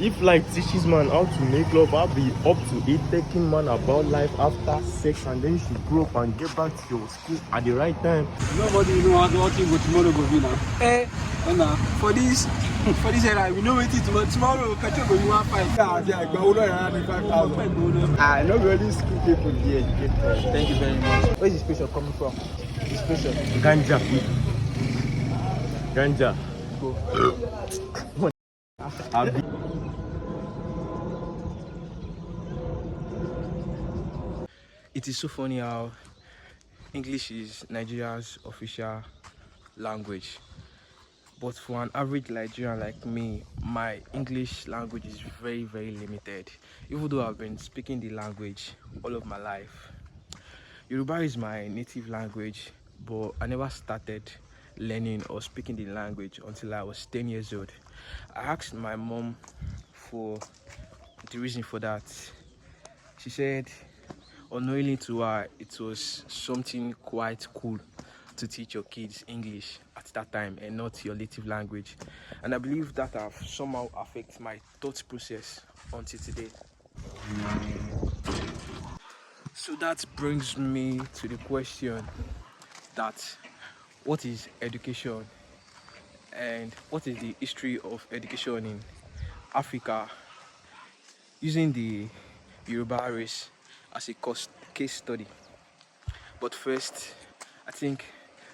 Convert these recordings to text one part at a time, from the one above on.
If life teaches man how to make love, I'll be up to it taking man about life after sex, and then you should grow up and get back to your school at the right time. Nobody know what thing go tomorrow go be now. For this era, we know what it tomorrow. Petrol go be 1.5. Yeah, go no around 5,000. I know really school people here. Thank you very much. Where is this picture coming from? This picture. Ganja. Ganja. It is so funny how English is Nigeria's official language, but for an average Nigerian like me, my English language is very, very limited, even though I've been speaking the language all of my life. Yoruba is my native language, but I never started learning or speaking the language until I was 10 years old. I asked my mom for the reason for that. She said, unknowingly to her, it was something quite cool to teach your kids English at that time and not your native language. And I believe that have somehow affected my thought process until today. So that brings me to the question that what is education and what is the history of education in Africa, using the Yoruba race as a case study. But first, I think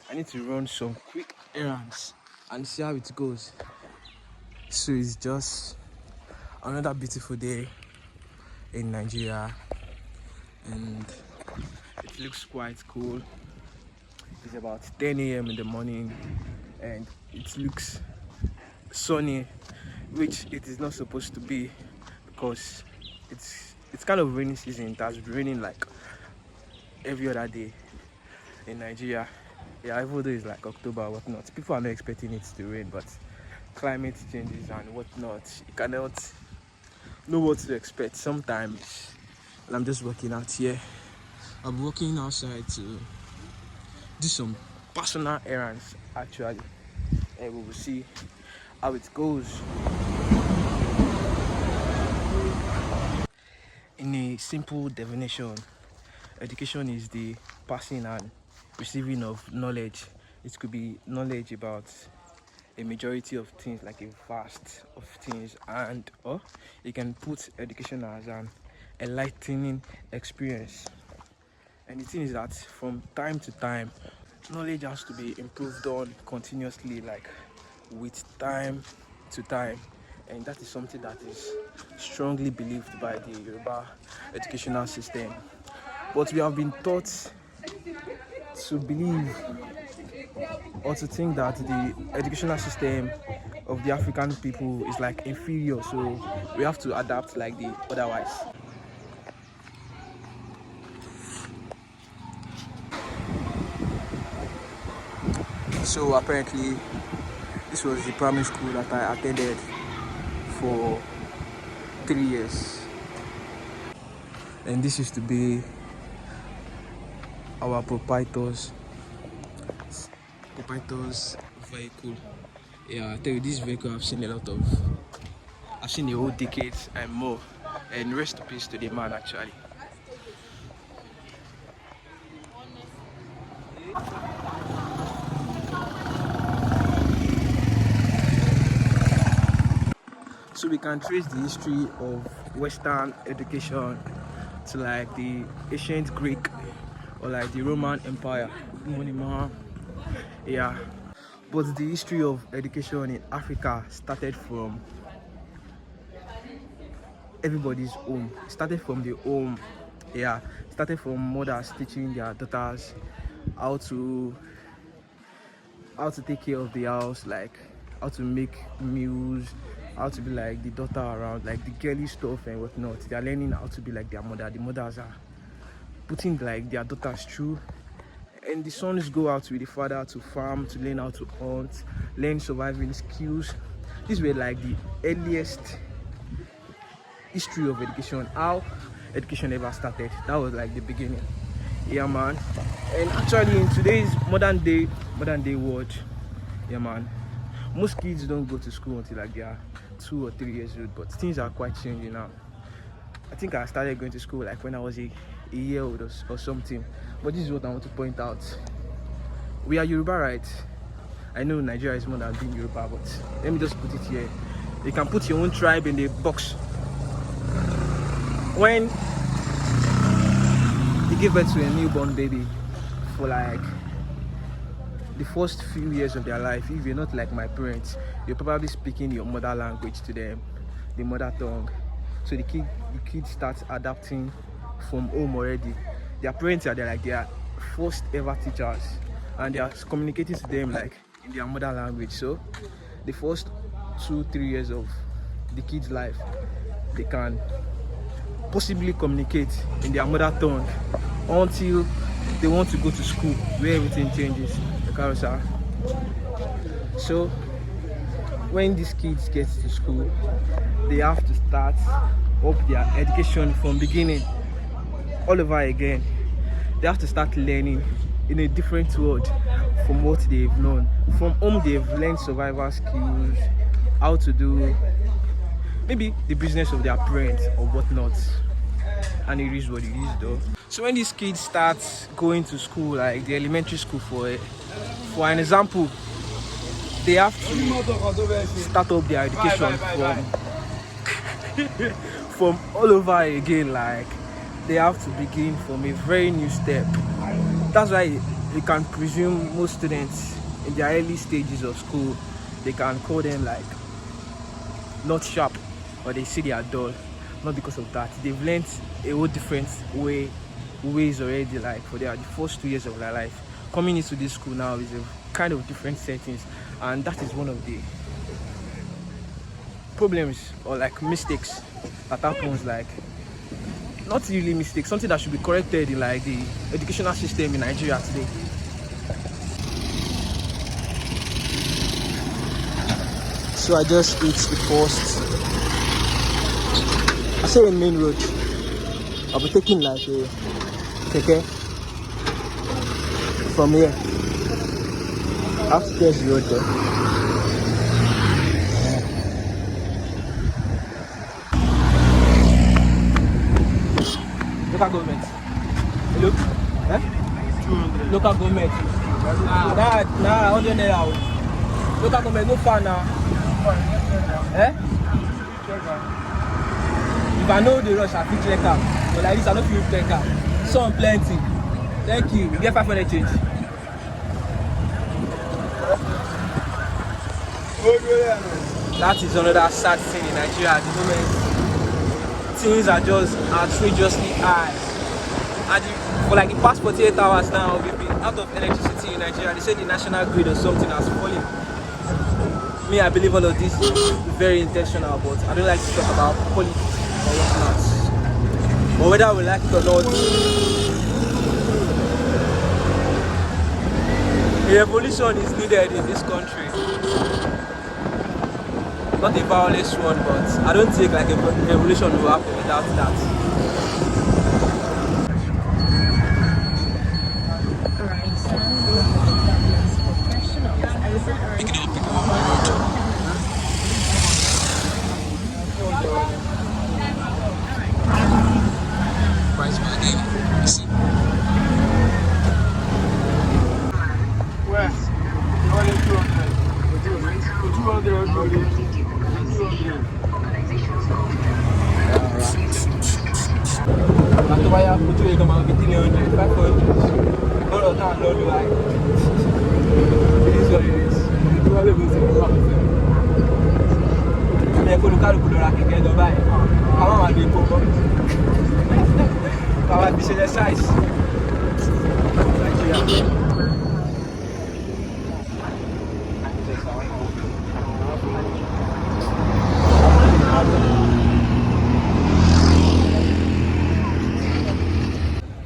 I need to run some quick errands and see how it goes. So it's just another beautiful day in Nigeria, and it looks quite cool. It's about 10 a.m. in the morning and it looks sunny, which it is not supposed to be because it's kind of rainy season. It has been raining like every other day in Nigeria. Yeah, even though it's like October or whatnot, people are not expecting it to rain, but climate changes and whatnot, you cannot know what to expect sometimes. And I'm just working out here. I'm walking outside to do some personal errands actually, and we will see how it goes. In a simple definition, education is the passing and receiving of knowledge. It could be knowledge about a majority of things, like a vast of things, and or you can put education as an enlightening experience. And the thing is that from time to time, knowledge has to be improved on continuously, like with time to time. And that is something that is strongly believed by the Yoruba educational system. But we have been taught to believe or to think that the educational system of the African people is like inferior, so we have to adapt like the otherwise. So apparently this was the primary school that I attended for 3 years, and this used to be our proprietor's vehicle. Yeah, I tell you, this vehicle I've seen a whole decade and more, and rest in peace to the man actually. So we can trace the history of Western education to like the ancient Greek or like the Roman Empire. Yeah, but the history of education in Africa started from everybody's home. It started from the home. Yeah, it started from mothers teaching their daughters how to take care of the house, like how to make meals, how to be like the daughter around, like the girly stuff and whatnot. They are learning how to be like their mother. The mothers are putting like their daughters through, and the sons go out with the father to farm, to learn how to hunt, learn surviving skills. These were like the earliest history of education, how education ever started. That was like the beginning. Yeah, man. And actually in today's modern day world, yeah, man, most kids don't go to school until like they are 2 or 3 years old, but things are quite changing now. I think I started going to school like when I was a year old or something. But this is what I want to point out. We are Yoruba, right? I know Nigeria is more than being Yoruba, but let me just put it here. You can put your own tribe in the box. When you give birth to a newborn baby, for like the first few years of their life, if you're not like my parents, you're probably speaking your mother language to them, the mother tongue. So the kid starts adapting from home already. Their parents are there like their first ever teachers, and they are communicating to them like in their mother language. So the first 2-3 years of the kid's life, they can possibly communicate in their mother tongue until they want to go to school where everything changes. So when these kids get to school, they have to start up their education from beginning all over again. They have to start learning in a different world from what they've known. From home they've learned survival skills, how to do maybe the business of their parents or whatnot, and it is what it is though. So when these kids start going to school, like the elementary school for an example, they have to start up their education from all over again. Like they have to begin from a very new step. That's why you can presume most students in their early stages of school, they can call them like not sharp, or they say they are dull. Not because of that, they've learned a whole different ways already. Like for the first 2 years of their life, coming into this school now is a kind of different settings, and that is one of the problems or like mistakes that happens. Like not really mistakes, something that should be corrected in like the educational system in Nigeria today. So I just hit the first, I say in main road. I'll be taking like a keke from here. Upstairs road there. Local government. Hello? Eh? 200. Local government. Nah, 100 naira. Local government, no far now. Eh? If I know the rush, I fit check out. But like this, I don't feel check out. Some plenty. Thank you. You get 500 change. That is another sad thing in Nigeria at the moment. Things are just outrageously high. And for like the past 48 hours now, we've been out of electricity in Nigeria. They say the national grid or something has fallen. Me, I believe all of this is very intentional, but I don't like to talk about politics or whatnot. But whether we like it or not, a revolution is needed in this country. Not a violent one, but I don't think like a revolution will happen without that.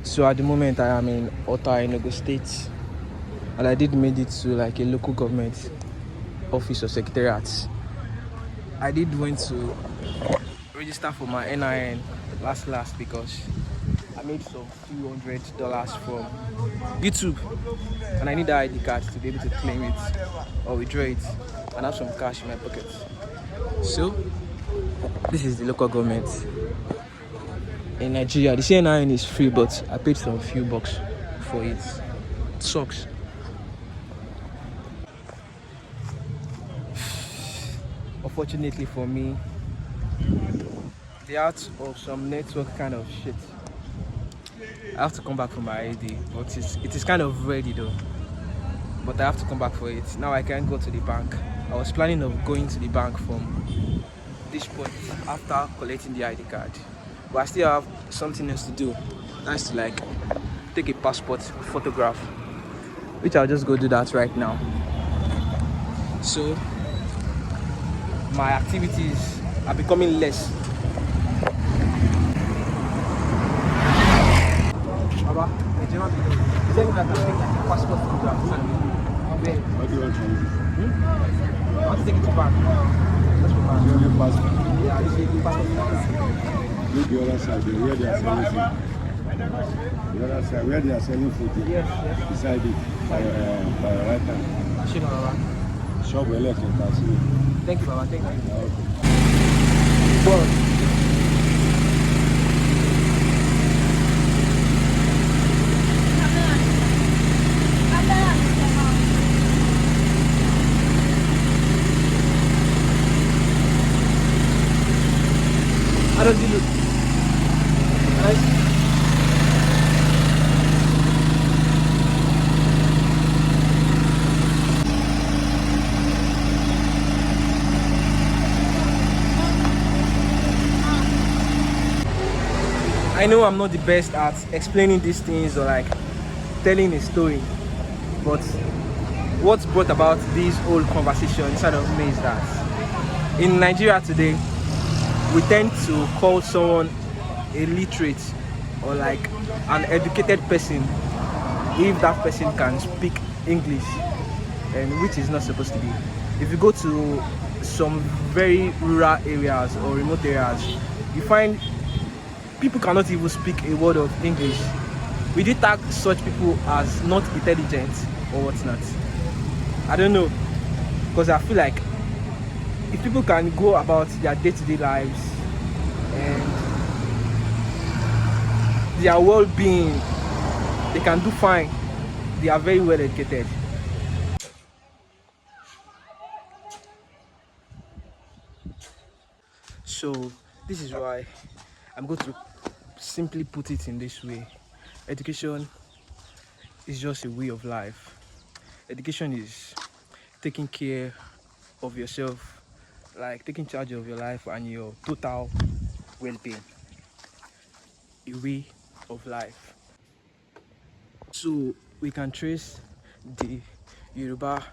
So at the moment I am in Ota, Enugu State, and I did made it to like a local government office or secretariat. I did went to register for my NIN last because I made some few $100 from YouTube, and I need that ID card to be able to claim it or withdraw it and have some cash in my pocket. So this is the local government in Nigeria. The CNIN is free, but I paid some few bucks for it. It sucks. Unfortunately for me, the out of some network kind of shit. I have to come back for my ID, but it is kind of ready though. But I have to come back for it. Now I can't go to the bank. I was planning of going to the bank from this point after collecting the ID card. But I still have something else to do. That's to like take a passport photograph, which I'll just go do that right now. So my activities are becoming less. Baba, is there anything I can take like a passport photograph? What do you want to use? I want to take it to bank. That's for bank. You want your passport? Yeah, I just need passport photograph. Look the other side, where they are selling food. The other side, where they are selling food. Yes, yes. Beside it, by your right hand. Sure, Baba. Shop where you can see. Thank you, Baba. Thank you. Okay. Well, how does it look? Nice. I know I'm not the best at explaining these things or like telling a story, but what's brought about this whole conversation inside of me is that in Nigeria today, we tend to call someone a literate or like an educated person if that person can speak English, and which is not supposed to be. If you go to some very rural areas or remote areas, you find people cannot even speak a word of English. We do tag such people as not intelligent or whatnot. I don't know, because I feel like if people can go about their day-to-day lives and their well-being, they can do fine. They are very well educated. So this is why I'm going to simply put it in this way. Education is just a way of life. Education is taking care of yourself, like taking charge of your life and your total well-being. A way of life. So we can trace the Yoruba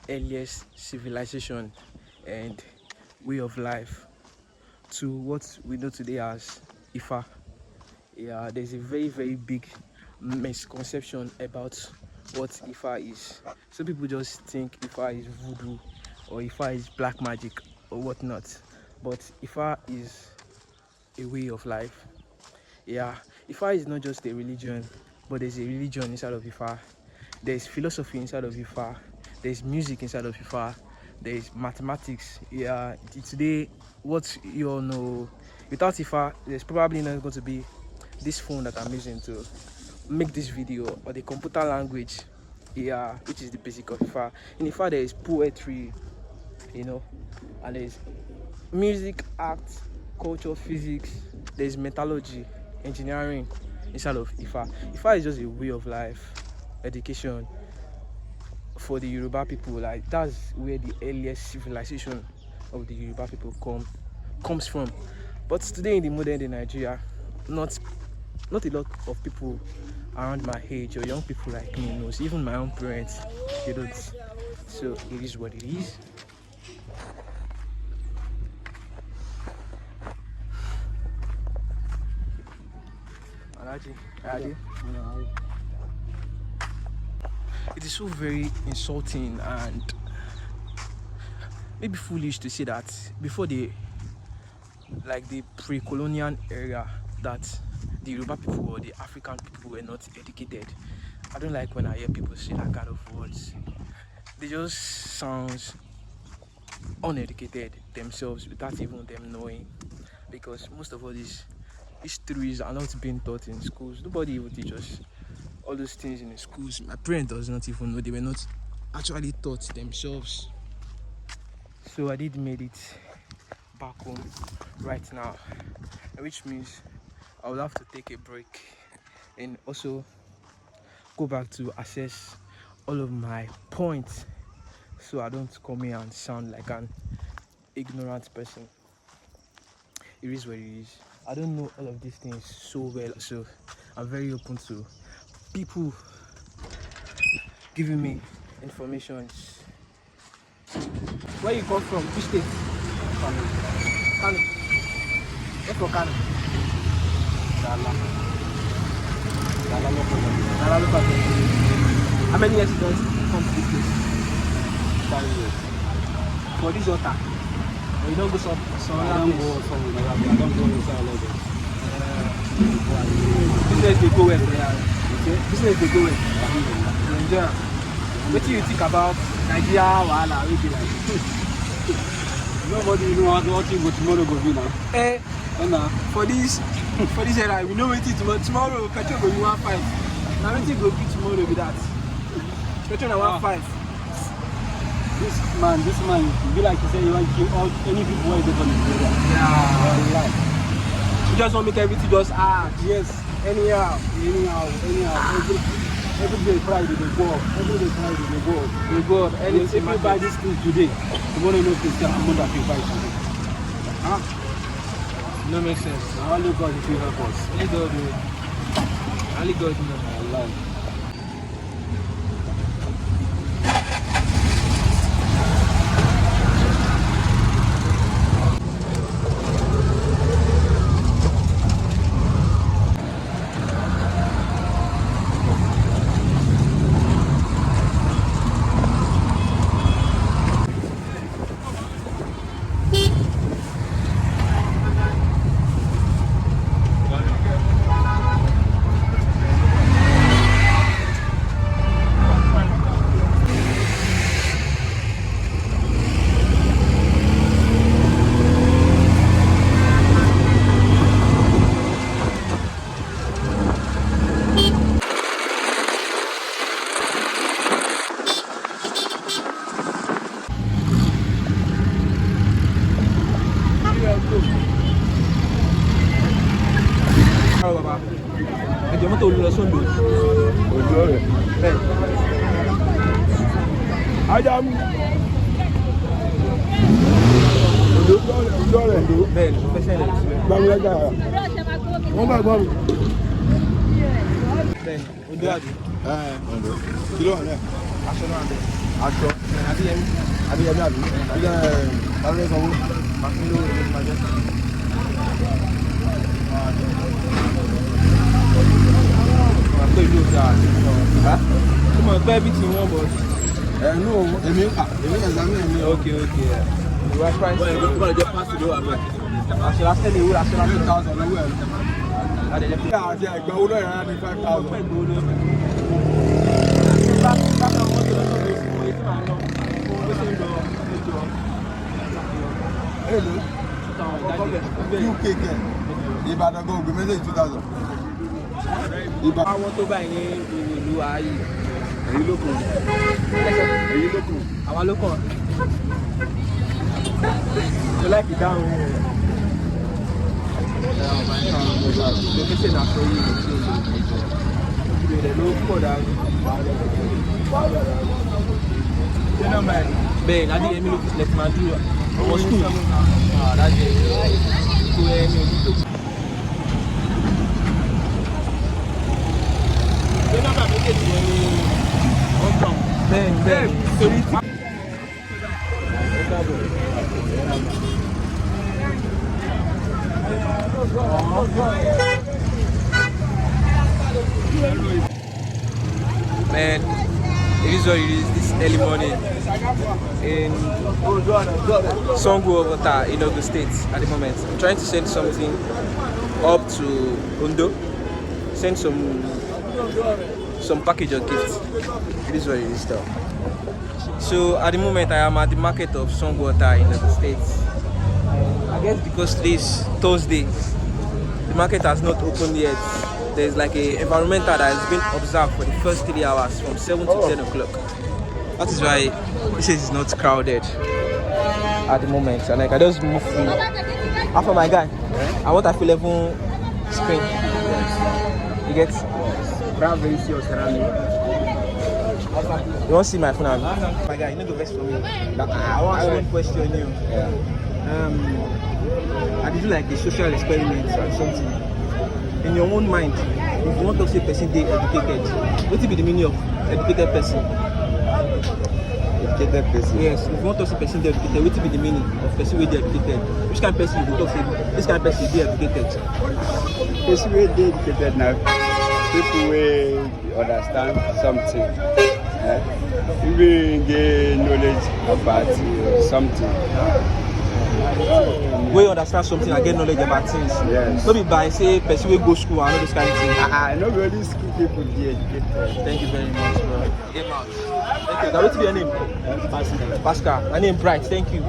earliest civilization and way of life to what we know today as Ifa. Yeah, there's a very big misconception about what Ifa is. Some people just think Ifa is voodoo or Ifa is black magic or whatnot, but Ifa is a way of life. Yeah, Ifa is not just a religion, but there's a religion inside of Ifa. There's philosophy inside of Ifa. There's music inside of Ifa. There's mathematics. Yeah, today, what you all know, without Ifa, there's probably not going to be this phone that I'm using to make this video, or the computer language, yeah, which is the basic of Ifa. In Ifa, there is poetry, you know, and there's music, art, culture, physics. There's metallurgy, engineering inside of Ifa. Ifa is just a way of life, education for the Yoruba people. Like that's where the earliest civilization of the Yoruba people comes from. But today in the modern day Nigeria, not a lot of people around my age or young people like me knows. Even my own parents, they don't. So it is what it is. It is so very insulting and maybe foolish to say that before the pre-colonial era, that the Yoruba people or the African people were not educated. I don't like when I hear people say that kind of words. They just sounds uneducated themselves without even them knowing, because most of all these histories are not being taught in schools. Nobody will teach us all those things in the schools. My parents does not even know, they were not actually taught themselves. So I did made it back home right now, which means I will have to take a break and also go back to assess all of my points, so I don't come here and sound like an ignorant person. It is what it is. I don't know all of these things so well, so I'm very open to people giving me information. Where you come from? Which state? Kano. Where from Kano? Dala. Dala local. How many years you don't come to this place? 5 years. For this water? You don't go some I don't go inside Lagos. Business they go well. Business they go well. Nigeria. What do you think about Nigeria? Wahala, we be like. Nobody know what you go tomorrow go be now. For this era, we know what it tomorrow. Petrol go be 1.5. Now wetin go be tomorrow be that. Petrol na 1.5. This man, you be like you say you want to kill all any people where they from Nigeria. Yeah. You just want to make everything just Yes. Anyhow. Every day Friday they go up. Every day Friday they go up. We go up. If you buy this thing today, tomorrow no place can tomorrow that you buy today. No make sense. Only God will help us. Only God do it. Only God knows. Allah. Ẹjọ́ mọ́tò olùlọ sóńdò. Ojú ọ̀rẹ́. Bẹ́ẹ̀. Ájámù. Ojú ọ̀rẹ́ ló. Bẹ́ẹ̀ ni mo fẹ́ sẹ́yìn lẹ́yìn síbẹ̀. Gbàmúlẹ́jà rà. Wọ́n bá gbọ́ mi. Bẹ́ẹ̀ ni ojú àdé. Kí ló wà náà? Aṣọ náà bẹ̀. Aṣọ. Adéyẹmí. Adéyẹmí àbí? Ilé Tàbí sanwó. Màfin lówó ló ti máa jẹ́. Pé ìlú òkè àti ìṣòro. Ó mọ̀ pé bí ti wọ́n bọ̀. No, èmi examine mi. Okay. Ìwà price. Wọ́n lè jẹ́ pásítì ló wà bẹ́ẹ̀. Aṣọ lásán lè wúrà aṣọ lásán. 8,000 lówó ẹ̀. Adéyẹ pé Àti ẹ̀gbọ́n owó náà yàrá ní 5,000. ọ̀pẹ́ ìgbòho ló fẹ́. Bákan wọ́n ti lọ́sọ̀ lè fún etí màá lọ. Bó ṣe ń lọ ẹjọ́. Èlò? UK kẹ̀. Ìbàdàn gan ògbé mẹ́sẹ̀jì 2,000. Àwọn tó báyìí ní ìlú ayé. Èyí ló kàn. Èyí ló kàn. Àwọn ló kàn. Mo láìpì dáhùn rẹ̀. Location àṣọ yìí ló ṣe ìbéèrè ló pọ̀ dáhùn. Bẹ́ẹ̀ ni Adéyẹmí ló fi sílẹ̀ tí máa dúró. Ọmọ skul. Dájú kó ẹni ojú tó kù. Nọ́mbà méjèèjì yẹn ni wọ́n kàn. Bẹ́ẹ̀ ni torí tí. Man, it is what it is this early morning in Songo Ovota in Ogun State at the moment. I'm trying to send something up to Ondo, send some package of gifts. It is what it is though. So at the moment, I am at the market of Songwater in the States. I guess because today is Thursday, the market has not opened yet. There's like a environmental that has been observed for the first 3 hours from 7 to 10 o'clock. That is why this is not crowded at the moment. And like I just move free. After my guy, I want a full level screen. You get? Very serious around me. You want to see my phone? My guy, you need to vest for me. I want to question you. I did do like a social experiment or something. In your own mind, if you want to say person they educated, what will be the meaning of educated person? Educated person. Yes, if you want to say person they educated, what will be the meaning of person where they educated? Which kind of person you talk say this kind of person they educated? Person where they educated now. People will understand something. Even get knowledge about something. We understand something and get knowledge about things. Yes. Not be by say person will go school and all those kind of things. I know really school people get educated. Thank you very much, bro. Get out. Thank you. Now, what's your name? Pascal. Pascal. My name Bright. Thank you.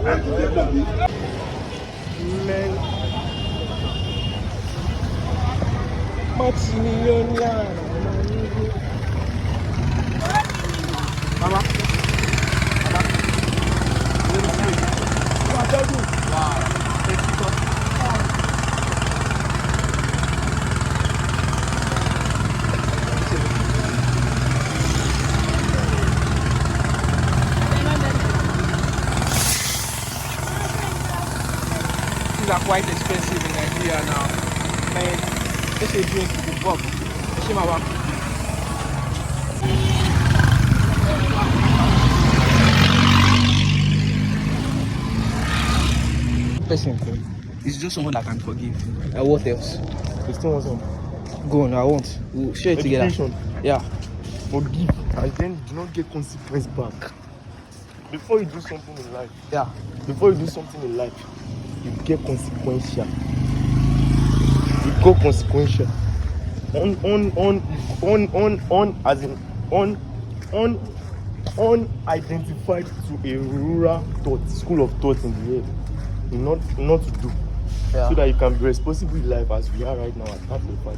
Mama. These are quite expensive in Nigeria now. Man, let's say drink the pub. Let's see, Mama. Person is just someone that can forgive. And what else? You still want some? Go on, I won't. We'll share it together. Education. Yeah. Forgive and then do not get consequence back. Before you do something in life, you get consequential. You go consequential. Unidentified to a rural thought, school of thought in the head. Not to do. Yeah. So that you can be responsible in life as we are right now at that level.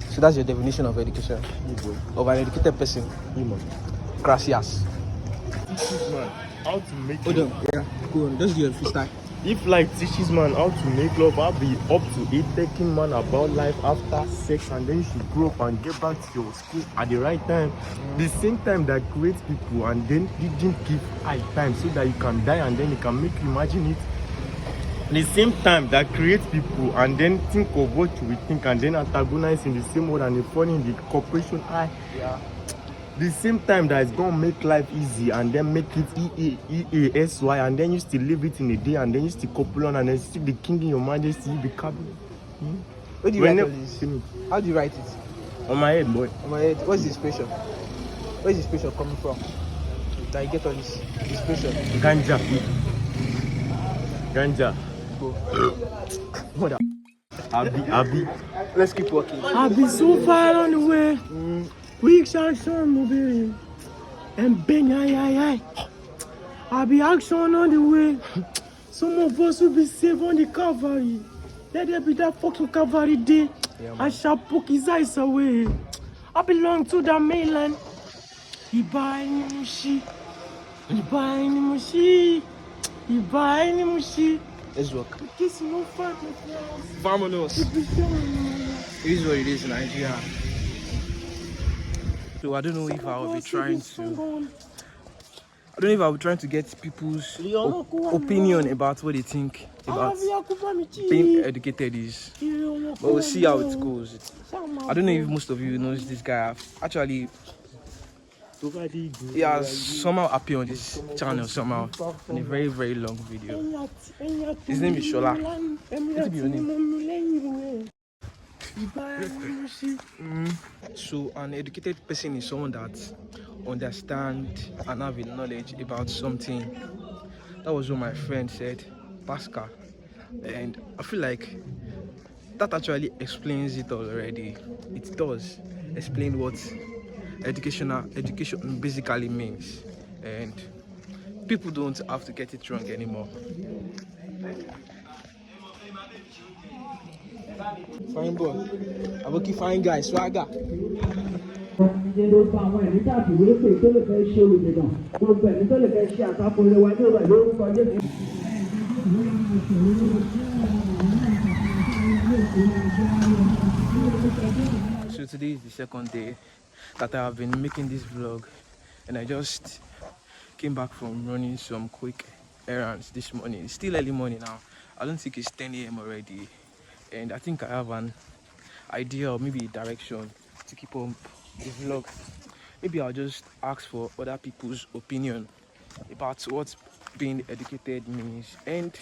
So that's your definition of education. Of an educated person. Gracias. Teaches man how to make Hold on. Yeah. Go on. Just do your freestyle. If life teaches man how to make love, I'll be up to it taking man about life after sex, and then you should grow up and get back to your school at the right time. The same time that creates people and then didn't give high time so that you can die and then you can make you imagine it. The same time that creates people and then think of what you will think and then antagonize in the same way and they fall in the corporation eye. Yeah. The same time that is gonna make life easy and then make it EASY and then you still live it in a day and then you still couple on and then still the king in your majesty, you be cabinet. Where do you write all this? How do you write it? On my head, boy. On my head. What's the inspiration? Where's the inspiration coming from? That you get all this inspiration? Ganja. Go. What Abi. Let's keep walking. I'll be so far on the way. Quick action moving. And bang, aye. I'll be action on the way. Some of us will be safe on the cavalry. Let there be that fucking cavalry day. Yeah, I shall poke his eyes away. I belong to the mainland. Ibainimushi. Let's walk. Kissing no fun. Vamonos. It is what it is in Nigeria. So I don't know if I will be trying to get people's opinion about what they think about being educated is. But we'll see how it goes. I don't know if most of you knows this guy. Actually, he has somehow appeared on this channel somehow in a very, very long video. His name is Shola. What be your name? So an educated person is someone that understands and have a knowledge about something. That was what my friend said, Pascal. And I feel like that actually explains it already. It does explain what education basically means. And people don't have to get it wrong anymore. Fine boy. Aboki fine guy, swagger. So today is the second day that I have been making this vlog, and I just came back from running some quick errands this morning. It's still early morning now. I don't think it's 10 a.m. already, and I think I have an idea or maybe a direction to keep up the vlog. Maybe I'll just ask for other people's opinion about what being educated means, and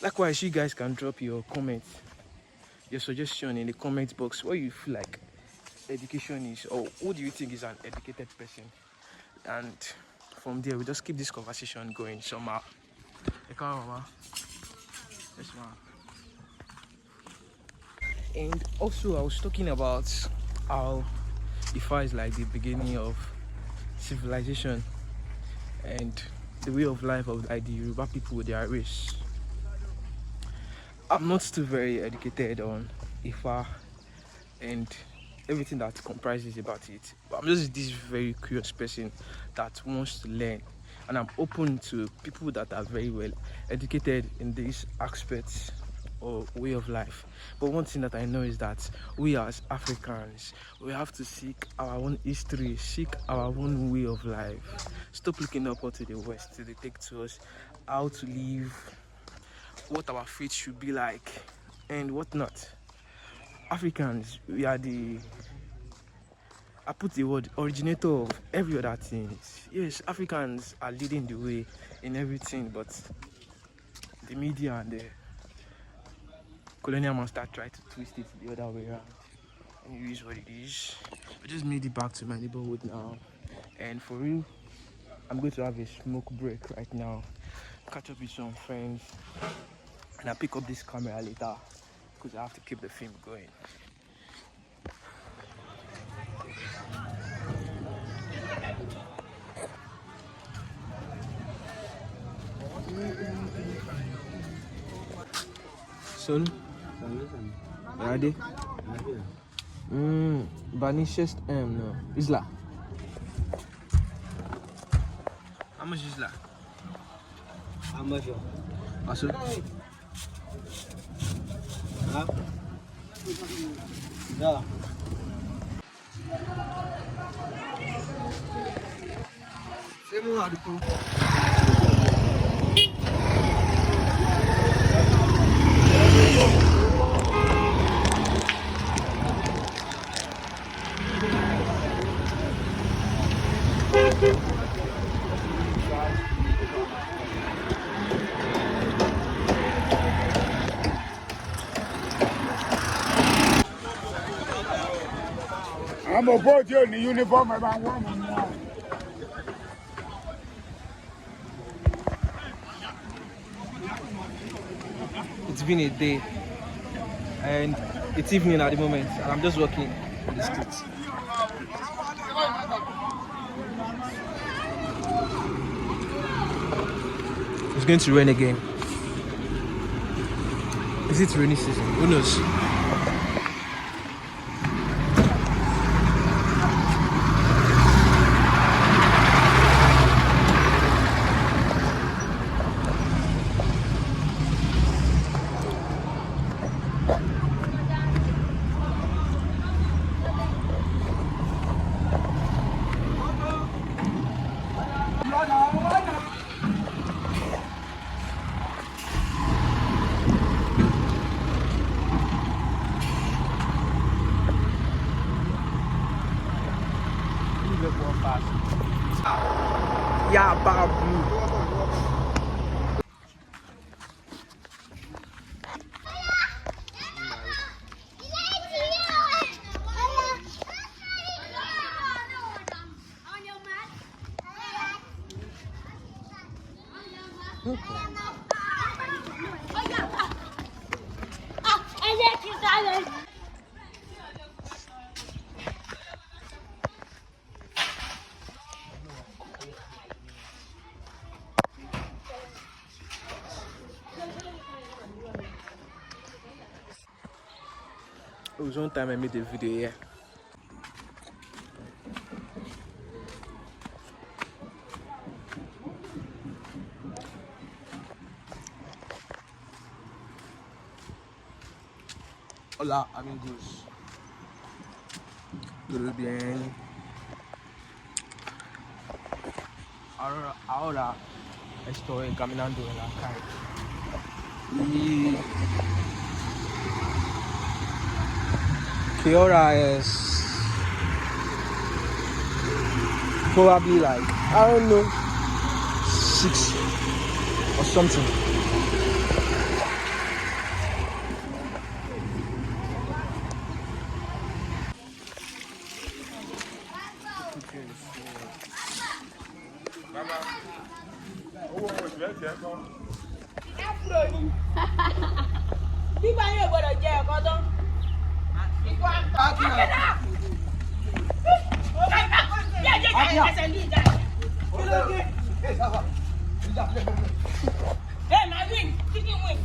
likewise you guys can drop your comments, your suggestion in the comment box, what you feel like education is, or who do you think is an educated person, and from there we just keep this conversation going somehow. Yes, ma'am. And also I was talking about how Ifa is like the beginning of civilization and the way of life of like the Yoruba people with their race. I'm not still very educated on Ifa and everything that comprises about it, but I'm just this very curious person that wants to learn, and I'm open to people that are very well educated in these aspects or way of life. But one thing that I know is that we as Africans, we have to seek our own history, seek our own way of life. Stop looking up to the West to dictate to us how to live, what our faith should be like, and what not. Africans, we are the, I put the word, originator of every other thing. Yes, Africans are leading the way in everything, but the media and the colonial master try to twist it the other way around. And it is what it is. I just made it back to my neighborhood now, and for real, I'm going to have a smoke break right now, catch up with some friends, and I'll pick up this camera later because I have to keep the film going. Son, ready? Banishest no. Isla. How much is that? How much? Also? Huh? Yeah. I'm a boy in the uniform about one. It's been a day and it's evening at the moment, and I'm just walking in the streets. It's going to rain again. Is it rainy season? Who knows? Yeah, babu. There was one time I made a video here. Hola amigos. Todo bien. Ahora estoy caminando en la calle. Y ¿qué hora es? Probably like, I don't know, 6 or something. Bíbá yẹn gbọ́dọ̀ jẹ ẹ̀kọ́ tán. Ikú àgbà. Ẹsẹ̀ ní ìjà. Ẹ máa win, chicken win.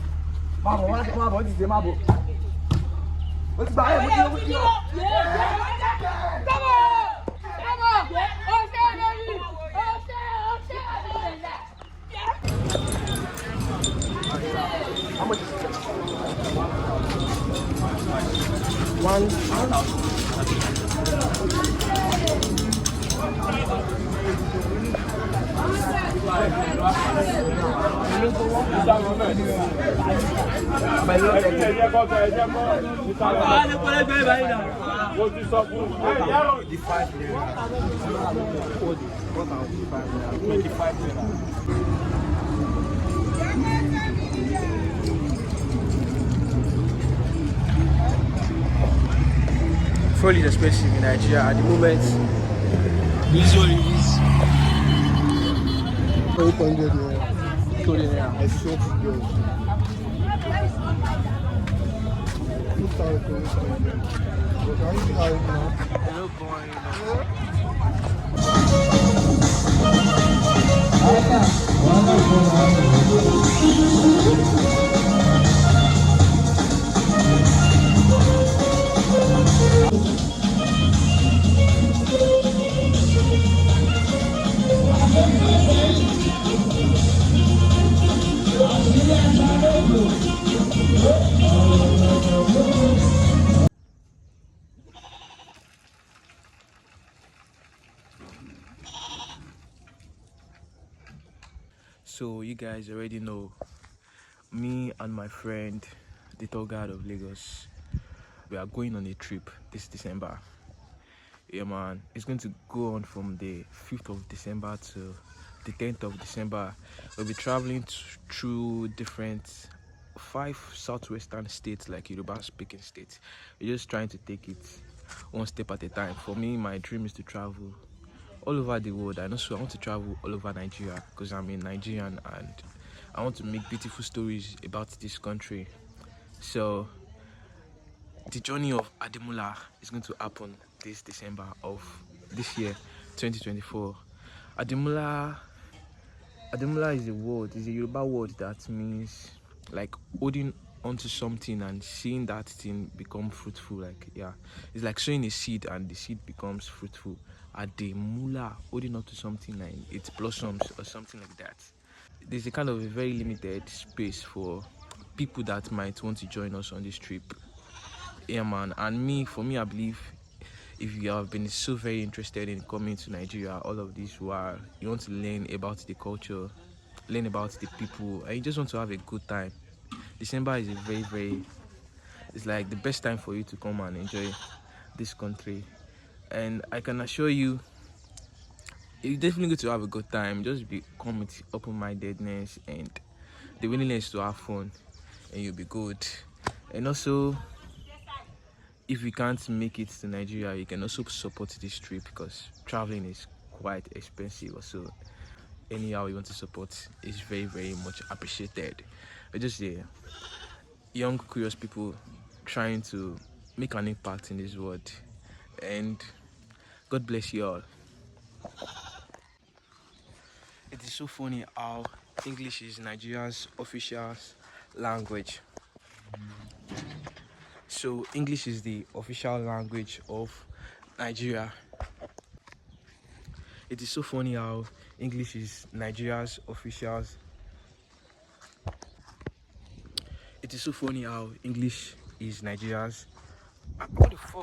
Má bọ̀, dìde má bọ̀. Ó ti gbà ẹ̀ mú kí ló. Come on, ọ̀sẹ̀ lórí, ọ̀sẹ̀ àdìrẹ̀lẹ̀. Fuel is expensive in Nigeria at the moment. This is what it is. 800 naira. I swear to God. 2,000. But I need to have it now. Hello, boy. So you guys already know, me and my friend, the tour guide of Lagos, we are going on a trip this December. Yeah man, it's going to go on from the 5th of December to the 10th of December. We'll be traveling through different 5 southwestern states, like Yoruba speaking states. We're just trying to take it one step at a time. For me, my dream is to travel all over the world, and also I want to travel all over Nigeria because I'm a Nigerian and I want to make beautiful stories about this country. So the journey of Ademula is going to happen this December of this year, 2024. Ademula is a word, is a Yoruba word that means like holding onto something and seeing that thing become fruitful. Like, yeah, it's like sowing a seed and the seed becomes fruitful. Ademula, holding on to something and it blossoms or something like that. There's a kind of a very limited space for people that might want to join us on this trip. Yeah man, and for me I believe if you have been so very interested in coming to Nigeria all of this while you want to learn about the culture, learn about the people, and you just want to have a good time, December is a it's like the best time for you to come and enjoy this country. And I can assure you, you're definitely going to have a good time. Just come with open-mindedness and the willingness to have fun, and you'll be good. And also, if you can't make it to Nigeria, you can also support this trip because traveling is quite expensive. Also, anyhow you want to support is very much appreciated. We're just young, curious people trying to make an impact in this world. And God bless you all. It is so funny how English is Nigeria's official language. So English is the official language of Nigeria. It is so funny how English is Nigeria's officials. It is so funny how English is Nigeria's. What the fuck?